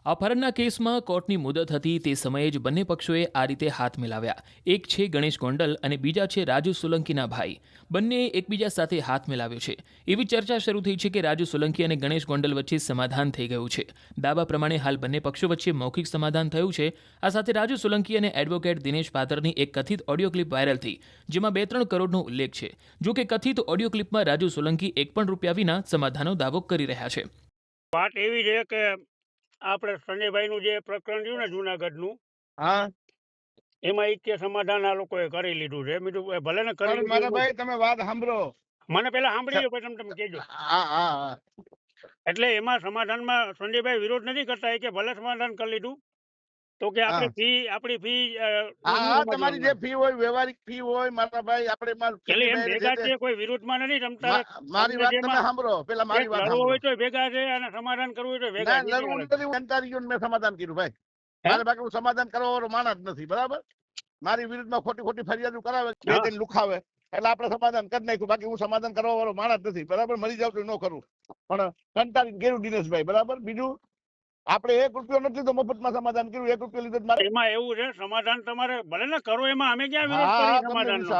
અપહરણના કેસમાં કોર્ટની મુદત હતી તે સમયે જ બંને પક્ષોએ આ રીતે હાથ મિલાવ્યા. એક છે ગણેશ ગોંડલ અને બીજા છે રાજુ સોલંકીના ભાઈ. બંનેએ એકબીજા સાથે હાથ મિલાવ્યો છે. એવી ચર્ચા શરૂ થઈ છે કે રાજુ સોલંકી અને ગણેશ ગોંડલ વચ્ચે સમાધાન થઈ ગયું છે. દાવા પ્રમાણે હાલ બંને પક્ષો વચ્ચે મૌખિક સમાધાન થયું છે. આ સાથે રાજુ સોલંકી અને એડવોકેટ દિનેશ પાદરની એક કથિત ઓડિયો ક્લિપ વાયરલ થઈ, જેમાં 2-3 કરોડનો ઉલ્લેખ છે. જો કે કથિત ઓડિયો ક્લિપમાં રાજુ સોલંકી એક પણ રૂપિયા વિના સમાધાનનો દાવો કરી રહ્યા છે. વાત એવી છે કે આપણે સંજયભાઈનું જે પ્રકરણ રહ્યું ને જુનાગઢનું, હા એમાં ઈચ્છે સમાધાન આ લોકોએ કરી લીધું છે. બીજું ભલે ને કરી પણ મારા ભાઈ તમે વાત સાંભળો. મને પેલા સાંભળી લો પછી તમે કહેજો. હા હા હા એટલે એમાં સમાધાનમાં સંજયભાઈ વિરોધ નથી કરતા કે ભલે સમાધાન કરી લીધું તો કે આપણી ફી હા તમારી જે ફી હોય વ્યવહારિક ફી હોય મારા ભાઈ આપણે એટલે એમ ભેગા છે, કોઈ વિરોધમાં નથી રમતા. મારી વાત તમે સાંભળો. પેલા મારી વાત લડવું હોય તો ભેગા છે અને સમાધાન કરવું હોય તો ભેગા છે. લડવું નથી. અંતારીઓ મેં સમાધાન કર્યું ભાઈ. મારે બાકી હું સમાધાન કરવા વાળો માણસ જ નથી. બરાબર. મારી વિરુદ્ધમાં ખોટી ખોટી ફરિયાદો કરાવે, બે દિન લુખાવે, એટલે આપણે સમાધાન કરી નાખ્યું. બાકી હું સમાધાન કરવા વાળો માણસ નથી. બરાબર. મરી જાવ તો ન કરું, પણ કંટાળી ગેરું દિનેશભાઈ. બરાબર. બીજું આપણે 1 રૂપિયો નથી લીધો, મફતમાં સમાધાન કર્યું. 1 રૂપિયો લીધો મારે. એમાં એવું છે, સમાધાન તમારે ભલે ને કરો, એમાં અમે ક્યાં વિરોધ કરી સમાધાનનો.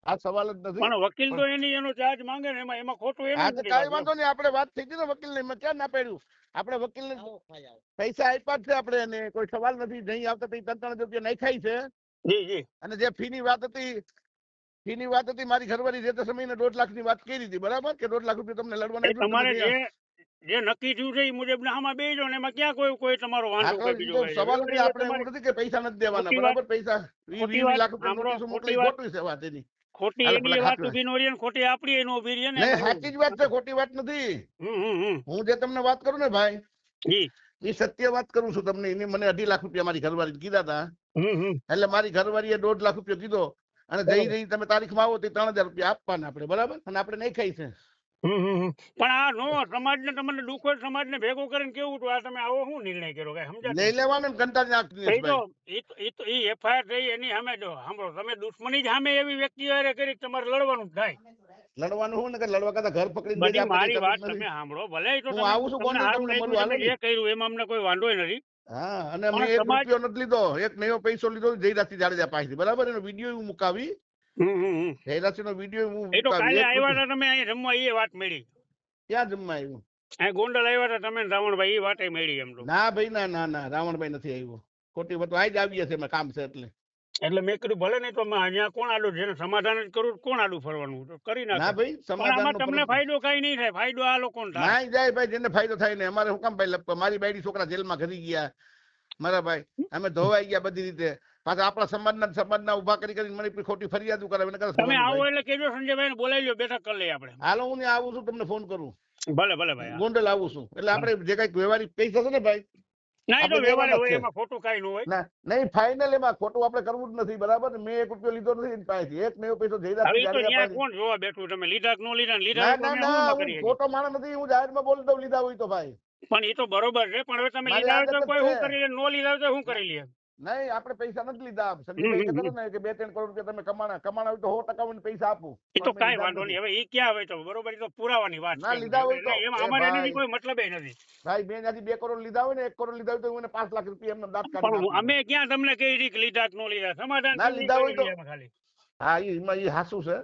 આ સવાલ જ નથી. પણ વકીલ તો એનો ચાર્જ માંગે ને, એમાં ખોટું એનું. કઈ વાંધો નહીં. આપણે વાત થઈ હતી ને વકીલ ને, મેં ક્યાં ના પાડ્યું. આપણે વકીલ ને પૈસા આપ્યા છે. આપણે એને કોઈ સવાલ નથી. નહીં આવતા 3-3 રૂપિયા નાખાય છે. જી જી. અને જે ફી ની વાત હતી, મારી ઘરવાળી જે તે સમયે 1.5 લાખ ની વાત કરી હતી. બરાબર. કે 1.5 લાખ રૂપિયા તમને લડવાના. તમારે જે નક્કી થયું છે એ મુજબ આમાં બેજો ને, એમાં ક્યાં કોઈ તમારો વાંધો બીજો સવાલ નથી. આપણે એવું નથી કે પૈસા નથી દેવાના. બરાબર. પૈસા 20 લાખ રૂપિયા મોકલી ખોટી છે વાત એની. ખોટી એની વાત ઉભી નો રહી ને ખોટી આપણી એનો ઉભી રહી ને. સાચી જ વાત છે, ખોટી વાત નથી. હું જે તમને વાત કરું ને ભાઈ, જી એ સત્ય વાત કરું છું તમને. એને મને 2.5 લાખ રૂપિયા મારી ઘરવાળી કીધા હતા. એટલે મારી ઘરવાળીએ 1.5 લાખ રૂપિયા કીધો. અને જઈ તમે તારીખમાં આવો તો 3000 રૂપિયા આપવાના આપણે. બરાબર. અને આપણે નહીં ખાઈ છે. પણ આ નો સમાજ ને તમને દુઃખ હોય, સમાજ ને ભેગો કરીને કેવું હતું, આ તમે આવો શું નિર્ણય કર્યો કઈ સમજાય લઈ લેવાનું કંટાળી નાખતી એફઆઈઆર થઈ એની સામે જો સાંભળો, તમે દુશ્મની જ સામે એવી વ્યક્તિ હારે કરી તમારે લડવાનું થાય. લડવાનું હું ને કે લડવા કરતા ઘર પકડીને મારી વાત તમે સાંભળો. ભલે તો હું આવું છું કોને તમને જે કર્યું એમાં અમને કોઈ વાંધો નથી. હા. અને મેં 1 રૂપિયો નથી લીધો. એક નવો પૈસો લીધો જયરાજસિંહ જાડેજા પાસેથી. બરાબર. એનો વિડીયો હું મુકાવી. જયરાજસિંહ નો વિડીયો હું કાલે આવ્યા હતા તમે અહીં જમવા, એ વાત મળી. ક્યાં જમવા આવ્યું? અહીં ગોંડલ આવ્યા હતા તમે રાવણભાઈ, એ વાતે મળી. એમ તો ના ભાઈ ના રાવણભાઈ નથી આવ્યો. ખોટી વાત આજ આવીએ છે. એમાં કામ છે એટલે મેં કીધું ભલે નહીં તો અહીંયા કોણ આડું, જેને સમાધાન જ કરું કોણ આડું ફરવાનું કરી નાખે. ના ભાઈ, સમાધાન તમને ફાયદો કઈ નહીં થાય. ફાયદો આ લોકોને થાય. ના જાય ભાઈ, જેને ફાયદો થાય ને. અમારે શું કામ ભાઈ, મારી બાયડી છોકરા જેલમાં ઘરી ગયા. મારા ભાઈ અમે ધોવાઈ ગયા બધી રીતે. પાછા આપણા સમાજના ઉભા કરીને મને ખોટી ફરિયાદો કરાવે. તમે આવો એટલે કેજો સંજયભાઈ ને બોલાવી લો, બેઠક કરી લઈએ આપણે. હાલો હું આવું છું, તમને ફોન કરું. ભલે ભાઈ. ગોંડલ આવું છું. એટલે આપણે જે કઈક વ્યવહારિક પૈસા છે ને ભાઈ, ખોટું કઈ ન હોય. નહીં ફાઇનલ એમાં ખોટું આપણે કરવું જ નથી. બરાબર. મેં 1 રૂપિયો લીધો નથી એની પાસેથી. એક નવો પૈસો કોણ જોવા બેઠું, તમે લીધા કે ન લીધા? ખોટો માણસ નથી. હું જાહેરમાં બોલી દઉં લીધા હોય તો ભાઈ. પણ એ તો બરોબર છે. પણ હવે તમે લીધા હોય તો કોઈ શું કરી લે, નો લીધા હોય તો શું કરી લે? નહીં, આપણે પૈસા નથી લીધા. સંજયભાઈ કે 2-3 કરોડ રૂપિયા તમે કમાણા હોય તો 100% પૈસા આપું. એ તો કઈ વાંધો નહીં. હવે એ ક્યાં હોય તો બરોબર, એ તો પુરાવાની વાત ના લીધા હોય તો એમાં અમારે એની કોઈ મતલબ નથી ભાઈ. મેં ત્યાંથી 2 કરોડ લીધા હોય ને 1 કરોડ લીધા હોય તો મને 5 લાખ રૂપિયા એમને દાંત કાઢી. અમે ક્યાં તમને કઈ રીતે લીધા કે નો લીધા? સમાધાન ના લીધા હોય તો ખાલી. હા, એમાં એ હાસુ છે.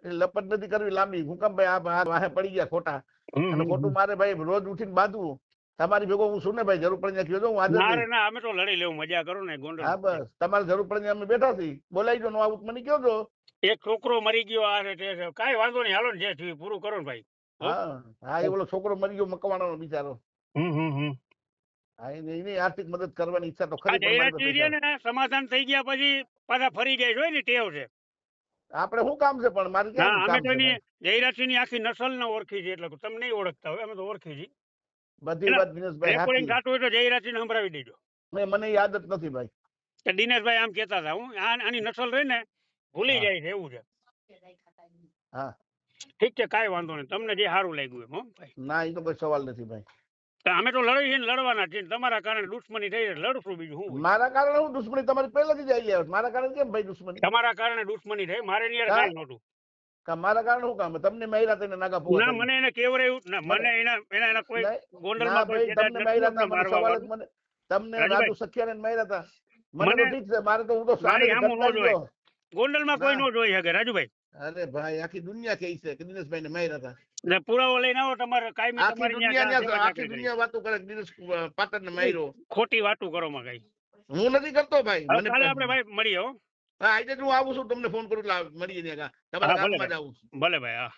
લપટ નથી કરવી લાંબી. હું કામ ભાઈ આ વાહે પડી ગયા ખોટા. અને ખોટું મારે ભાઈ રોજ ઉઠીને બાંધવું. તમારી ભેગો હું શું ને ભાઈ, જરૂર પડે કયો હું આજે. ના અમે તો લડી લેવું, મજા કરો ને ગોંડલ. હા બસ, તમારે જરૂર પડે અમે બેઠા છીએ. બોલાવી દો. નો આવું મને કયો છો. એક છોકરો મરી ગયો, આ છે તે છે. કાંઈ વાંધો નહીં, હાલો ને જે થયું પૂરું કરો ને ભાઈ. હા એ ઓલો છોકરો મરી ગયો મકવાણાનો બિચારો. હા એની આર્થિક મદદ કરવાની ઈચ્છા તો ખરી. સમાધાન થઈ ગયા પછી પાછા ફરી જાય છે ને, ટેવ છે. આપણે શું કામ છે પણ મારી અમે તો જયરાજસિંહ ની આખી નસલ ને ઓળખી છે. એટલે તમે નહીં ઓળખતા હોય, અમે તો ઓળખી છીએ બધી વાત. દિનેશભાઈ રેકોર્ડિંગ થતું હોય તો જયરાજસિંહ ને સંભળાવી દેજો. મને યાદ જ નથી ભાઈ. દિનેશભાઈ આમ કેતા હતા, હું આની નસલ રહી ને ભૂલી જાય છે એવું છે. હા ઠીક છે, કાંઈ વાંધો નહીં. તમને જે સારું લાગ્યું એમ. હો ભાઈ. ના એ તો કોઈ સવાલ નથી ભાઈ. અમે તો લડી છે ને, લડવાના છે. તમારા કારણે દુશ્મની થઈ લડશું, બીજું શું? મારા કારણે હું દુશ્મની તમારી પહેલાથી જ આવી. મારા કારણે કેમ ભાઈ દુશ્મની? તમારા કારણે દુશ્મની થઈ, મારે ની કાંઈ નહોતું. મારા કારણે શું કામ તમને માર્યા તેને નાગા ફોવા ના મને એને કેવરાયું ના મને એના કોઈ ગોંડલમાં કોઈ તમને માર્યા હતા મને સવાલ જ મને તમને રાજુ સખિયાને માર્યા હતા મને તો ઠીક છે મારે તો હું તો સામે કરતા જ ગયો. ગોંડલમાં કોઈ નો જોઈ શકે રાજુભાઈ. અરે ભાઈ આખી દુનિયા કહે છે કે દિનેશભાઈ ને માર્યા હતા. એટલે પુરાવો લઈને આવો તમારે કાયમી આખી તમારી દુનિયા આખી દુનિયા વાતો કરે કે દિનેશ પાટણ ને માર્યો. ખોટી વાતો કરો માં કઈ. હું નથી કરતો ભાઈ. હવે કાલે આપણે ભાઈ મળીએ હો. હા આજે જ હું આવું છું તમને ફોન કરું એટલે મળીએ ત્યાં તમારા ગામમાં જ આવું છું. ભલે ભાઈ હા.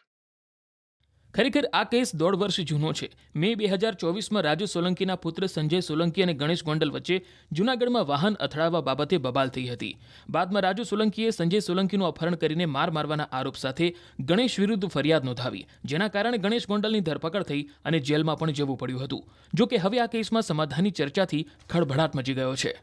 ખરેખર આ કેસ 1.5 વર્ષ જૂનો છે. મે 2024માં રાજુ સોલંકીના પુત્ર સંજય સોલંકી અને ગણેશ ગોંડલ વચ્ચે જૂનાગઢમાં વાહન અથડાવવા બાબતે બબાલ થઈ હતી. બાદમાં રાજુ સોલંકીએ સંજય સોલંકીનું અપહરણ કરીને માર મારવાના આરોપ સાથે ગણેશ વિરુદ્ધ ફરિયાદ નોંધાવી, જેના કારણે ગણેશ ગોંડલની ધરપકડ થઈ અને જેલમાં પણ જવું પડ્યું હતું. જો કે હવે આ કેસમાં સમાધાનની ચર્ચાથી ખળભળાટ મચી ગયો છે.